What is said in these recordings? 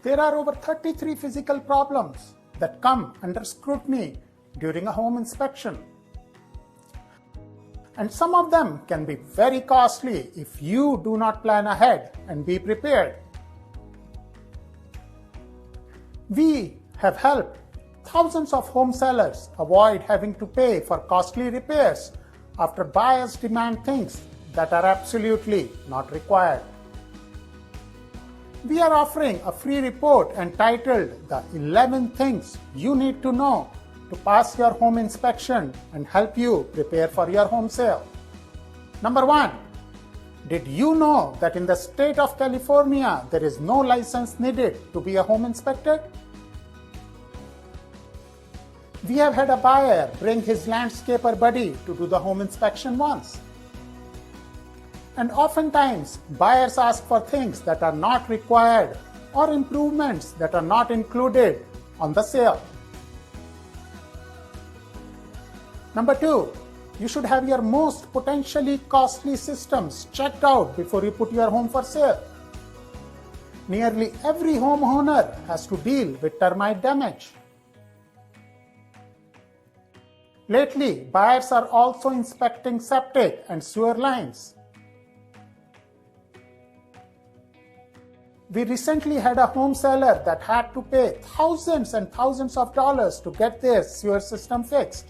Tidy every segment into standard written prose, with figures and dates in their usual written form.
There are over 33 physical problems that come under scrutiny during a home inspection. And some of them can be very costly if you do not plan ahead and be prepared. We have helped thousands of home sellers avoid having to pay for costly repairs after buyers demand things that are absolutely not required. We are offering a free report entitled The 11 Things You Need to Know to Pass Your Home Inspection and help you prepare for your home sale. Number 1. Did you know that in the state of California there is no license needed to be a home inspector? We have had a buyer bring his landscaper buddy to do the home inspection once. And oftentimes, buyers ask for things that are not required or improvements that are not included on the sale. Number 2, you should have your most potentially costly systems checked out before you put your home for sale. Nearly every homeowner has to deal with termite damage. Lately, buyers are also inspecting septic and sewer lines. We recently had a home seller that had to pay thousands and thousands of dollars to get their sewer system fixed.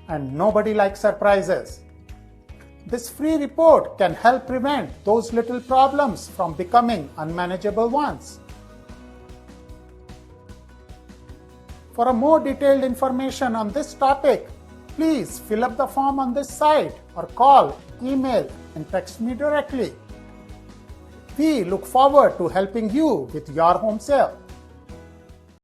And nobody likes surprises. This free report can help prevent those little problems from becoming unmanageable ones. For a more detailed information on this topic, please fill up the form on this site or call, email, and text me directly. We look forward to helping you with your home sale.